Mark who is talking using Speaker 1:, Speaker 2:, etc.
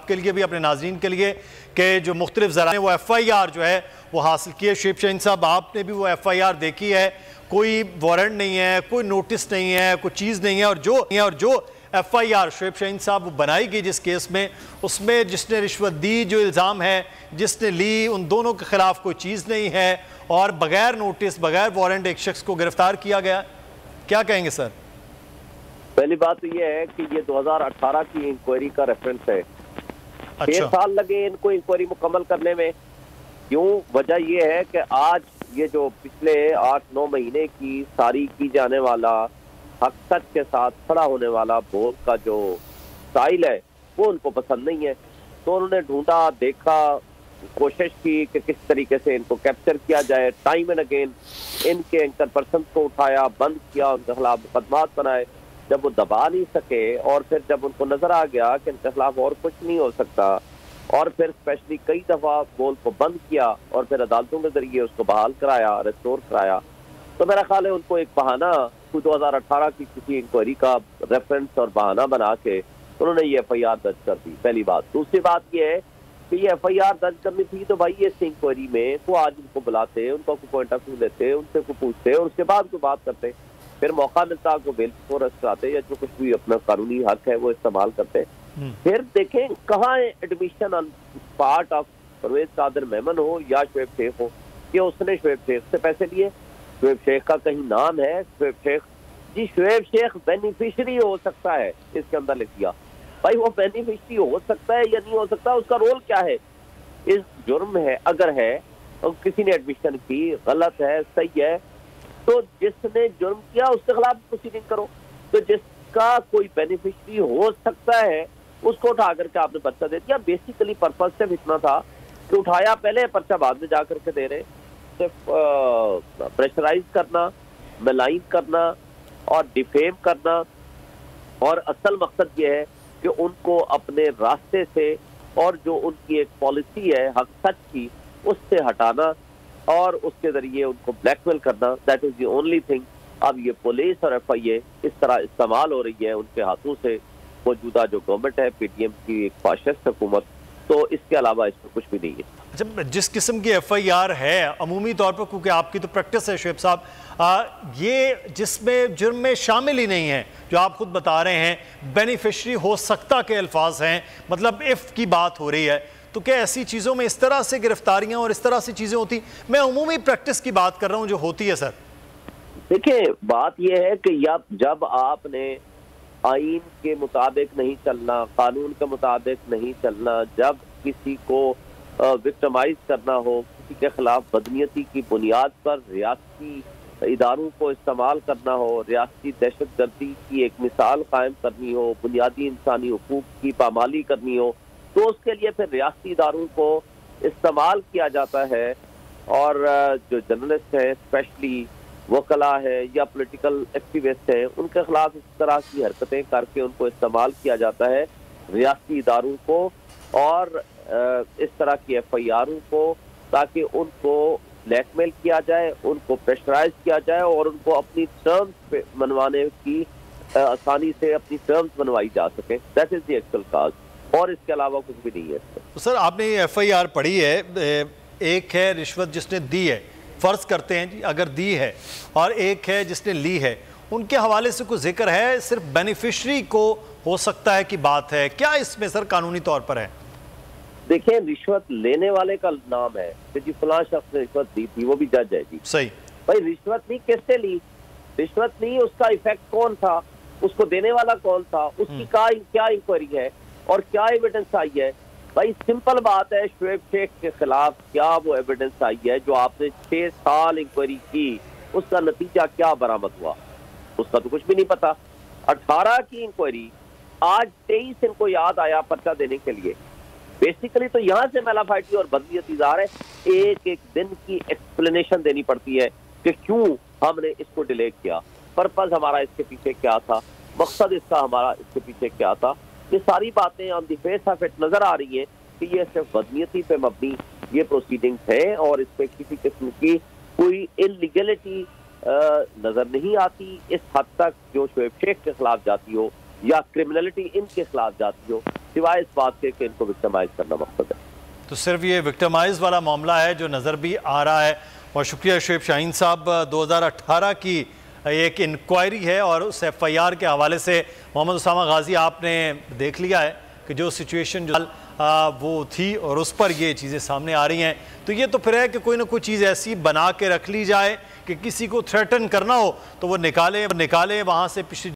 Speaker 1: آپ کے لیے بھی اپنے ناظرین کے لیے کہ جو مختلف ذرائع وہ ایف آئی آر جو ہے وہ حاصل کی ہے. شعیب شاہین صاحب آپ نے بھی وہ ایف آئی آر دیکھی ہے, کوئی وارنٹ نہیں ہے, کوئی نوٹس نہیں ہے, کوئی چیز نہیں ہے, اور جو ایف آئی آر شعیب شاہین صاحب بنائی گئی جس کیس میں, اس میں جس نے رشوت دی جو الزام ہے, جس نے لی, ان دونوں کے خلاف کوئی چیز نہیں ہے اور بغیر نوٹس بغیر وارنٹ ایک شخص کو گرفتار کیا گیا. کیا کہیں گے سر؟
Speaker 2: پہلی بات تو یہ ہے کہ یہ 2018 کی انکوائری کا ریفرنس ہے. 6 سال لگے ان کو انکوائری مکمل کرنے میں. کیوں؟ وجہ یہ ہے کہ آج یہ جو پچھلے 8-9 مہینے کی ساری کی جانے والا حق سچ کے ساتھ کھڑا ہونے والا بول کا جو سٹائل ہے وہ ان کو پسند نہیں ہے. تو انہوں نے ڈھونڈا, دیکھا, کوشش کی کہ کس طریقے سے ان کو کیپچر کیا جائے. ٹائم اینڈ اگین ان کے اینکر پرسن کو اٹھایا, بند کیا, ان کے خلاف مقدمات بنائے. جب وہ دبا نہیں سکے اور پھر جب ان کو نظر آ گیا کہ ان کے خلاف اور کچھ نہیں ہو سکتا, اور پھر اسپیشلی کئی دفعہ بول کو بند کیا اور پھر عدالتوں کے ذریعے اس کو بحال کرایا, ریسٹور کرایا, تو میرا خیال ہے ان کو ایک بہانہ 2018 کی کسی انکوائری کا ریفرنس اور بہانہ بنا کے انہوں نے یہ ایف آئی آر درج کر دی. پہلی بات. دوسری بات یہ ہے کہ یہ ایف آئی آر درج کرنی تھی تو بھائی اس انکوائری میں وہ آج ان کو بلاتے, ان کو پوائنٹ آف ویو لیتے, ان سے کو پوچھتے اور اس کے بعد کوئی بات کرتے, پھر موقع ملتا کو بیل کو ریسٹ کراتے یا جو کچھ بھی اپنا قانونی حق ہے وہ استعمال کرتے. پھر دیکھیں کہاں admission on part of Parvez Qadir Memon ہو یا شعیب شیخ ہو کہ اس نے شعیب شیخ سے پیسے لیے. شعیب شیخ کا کہیں نام ہے شعیب شیخ, جی شعیب شیخ بینیفیشری ہو سکتا ہے, اس کے اندر لکھ دیا. بھائی وہ بینیفیشری ہو سکتا ہے یا نہیں ہو سکتا, اس کا رول کیا ہے؟ اس جرم ہے اگر ہے کسی نے ایڈمیشن کی, غلط ہے, صحیح ہے, تو جس نے جرم کیا اس کے خلاف پروسیڈنگ کرو. تو جس کا کوئی بینیفیشری ہو سکتا ہے اس کو اٹھا کر کے آپ نے پرچہ دے دیا. بیسیکلی پرپز صرف اتنا تھا کہ اٹھایا پہلے, پرچہ بعد میں جا کر کے دے رہے. صرف پریشرائز کرنا, ملائن کرنا اور ڈیفیم کرنا, اور اصل مقصد یہ ہے کہ ان کو اپنے راستے سے اور جو ان کی ایک پالیسی ہے حق سچ کی اس سے ہٹانا اور اس کے ذریعے ان کو بلیک میل کرنا. That is the only thing. اب یہ پولیس اور ایف آئی اے اس طرح استعمال ہو رہی ہے ان کے ہاتھوں سے, موجودہ جو گورنمنٹ ہے پی ٹی ایم کی ایک فاشسٹ حکومت, تو اس کے علاوہ اس میں کچھ بھی نہیں ہے.
Speaker 1: اچھا, جس قسم کی ایف آئی آر ہے عمومی طور پر, کیونکہ آپ کی تو پریکٹس ہے شعیب صاحب, یہ جس میں جرم میں شامل ہی نہیں ہے, جو آپ خود بتا رہے ہیں بینیفیشری ہو سکتا کے الفاظ ہیں, مطلب اف کی بات ہو رہی ہے, تو کیا ایسی چیزوں میں اس طرح سے گرفتاریاں اور اس طرح سے چیزیں ہوتی؟ میں عمومی پریکٹس کی بات کر رہا ہوں جو ہوتی ہے. سر
Speaker 2: دیکھیں بات یہ ہے کہ جب آپ نے آئین کے مطابق نہیں چلنا, قانون کے مطابق نہیں چلنا, جب کسی کو وکٹمائز کرنا ہو, کسی کے خلاف بدنیتی کی بنیاد پر ریاستی اداروں کو استعمال کرنا ہو, ریاستی دہشت گردی کی ایک مثال قائم کرنی ہو, بنیادی انسانی حقوق کی پامالی کرنی ہو, تو اس کے لیے پھر ریاستی اداروں کو استعمال کیا جاتا ہے. اور جو جرنلسٹ ہیں, اسپیشلی وکلا ہے یا پولیٹیکل ایکٹیوسٹ ہیں, ان کے خلاف اس طرح کی حرکتیں کر کے ان کو استعمال کیا جاتا ہے ریاستی اداروں کو اور اس طرح کی ایف آئی آروں کو, تاکہ ان کو بلیک میل کیا جائے, ان کو پریشرائز کیا جائے اور ان کو اپنی ٹرمز منوانے کی آسانی سے اپنی ٹرمز منوائی جا سکے. That is the actual cause, اور اس کے علاوہ کچھ بھی نہیں ہے.
Speaker 1: سر آپ نے یہ ایف آئی آر پڑھی ہے, ایک ہے رشوت جس نے دی ہے, فرض کرتے ہیں جی اگر دی ہے, اور ایک ہے جس نے لی ہے, ان کے حوالے سے کوئی ذکر ہے؟ صرف بینیفیشری کو ہو سکتا ہے کہ بات ہے, کیا اس میں سر قانونی طور پر ہے؟
Speaker 2: دیکھیں رشوت لینے والے کا نام ہے کہ جی فلاں شخص نے رشوت دی تھی, وہ بھی جج ہے جی.
Speaker 1: صحیح.
Speaker 2: بھائی رشوت نہیں, کس سے لی, رشوت نہیں, اس کا ایفیکٹ کون تھا, اس کو دینے والا کون تھا, اس کی کیا انکوائری ہے اور کیا ایویڈنس آئی ہے. بھائی سمپل بات ہے, شعیب شیخ کے خلاف کیا وہ ایویڈنس آئی ہے جو آپ نے 6 سال انکوائری کی, اس کا نتیجہ کیا برآمد ہوا, اس کا تو کچھ بھی نہیں پتا. 18 کی انکوائری, آج 23 ان کو یاد آیا پرچہ دینے کے لیے. بیسیکلی تو یہاں سے میلا فائٹی اور بدنیت اظہار ہے. ایک ایک دن کی ایکسپلینیشن دینی پڑتی ہے کہ کیوں ہم نے اس کو ڈیلے کیا, پرپز ہمارا اس کے پیچھے کیا تھا, مقصد اس کا ہمارا اس کے پیچھے کیا تھا. یہ ساری باتیں آن دی فیس آف اٹ نظر آ رہی ہیں کہ یہ صرف بدنیتی پہ مبنی یہ پروسیڈنگز ہیں اور اس پہ کسی قسم کی کوئی انلیگلٹی نظر نہیں آتی اس حد تک جو شعیب شیخ کے خلاف جاتی ہو یا کرمنلٹی ان کے خلاف جاتی ہو. سوائے اس بات کے کہ ان کو وکٹمائز کرنا مقصد ہے۔
Speaker 1: تو صرف یہ وکٹمائز والا معاملہ ہے جو نظر بھی آ رہا ہے۔ اور شکریہ شعیب شاہین صاحب۔ 2018 کی ایک انکوائری ہے اور اس ایف آئی آر کے حوالے سے محمد اسامہ غازی آپ نے دیکھ لیا ہے کہ جو سچویشن جو وہ تھی اور اس پر یہ چیزیں سامنے آ رہی ہیں۔ تو یہ تو پھر ہے کہ کوئی نہ کوئی چیز ایسی بنا کے رکھ لی جائے کہ کسی کو تھریٹن کرنا ہو تو وہ نکالے وہاں سے پچھلی